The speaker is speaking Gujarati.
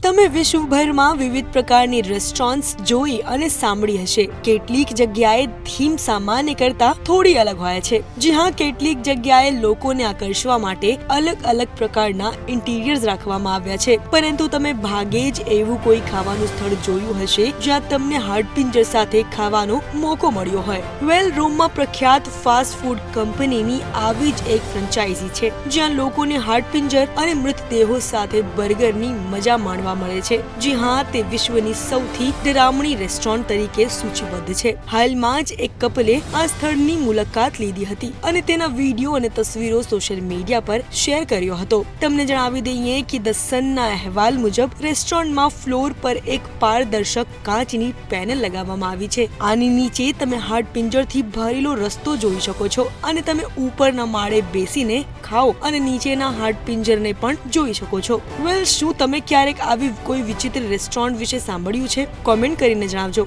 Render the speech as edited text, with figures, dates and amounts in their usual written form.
તમે વિશ્વભરમાં વિવિધ પ્રકારની રેસ્ટોરન્ટ્સ જોઈ અને સાંભળી હશે. કેટલીક જગ્યાએ થીમ સામાન્ય કરતા થોડી અલગ હોય છે. જી હા, કેટલીક જગ્યાએ લોકોને આકર્ષવા માટે અલગ અલગ પ્રકારના ઇન્ટિરિયર્સ રાખવામાં આવ્યા છે. પરંતુ તમે ભાગે જ એવું કોઈ ખાવાનું સ્થળ જોયું હશે જ્યાં તમને હાડપિંજર સાથે ખાવાનો મોકો મળ્યો હોય. વેલ, રોમમાં પ્રખ્યાત ફાસ્ટ ફૂડ કંપનીની આવી જ એક ફ્રેન્ચાઇઝી છે જ્યાં લોકોને હાડપિંજર અને મૃતદેહો સાથે બર્ગરની મજા માણવા મળે છે. જી હા, તે વિશ્વની સૌથી ડરામણી રેસ્ટોરન્ટ તરીકે સૂચિબદ્ધ છે. હાલમાં જ એક કપલે આ સ્થળની મુલાકાત લીધી હતી અને તેના વિડીયો અને તસવીરો સોશિયલ મીડિયા પર શેર કર્યો હતો. તમને જણાવી દઈએ કે ધ સનના અહેવાલ મુજબ રેસ્ટોરન્ટમાં ફ્લોર પર એક પારદર્શક કાચની પેનલ લગાવવામાં આવી છે. આની નીચે તમે હાડપિંજરથી ભરેલો રસ્તો જોઈ શકો છો અને તમે ઉપરના માળે બેસીને ખાઓ અને નીચેના હાડપિંજરને પણ જોઈ શકો છો. વેલ, શું તમે ક્યારેક આવી કોઈ વિચિત્ર રેસ્ટોરન્ટ વિશે સાંભળ્યું છે? કોમેન્ટ કરીને જણાવજો.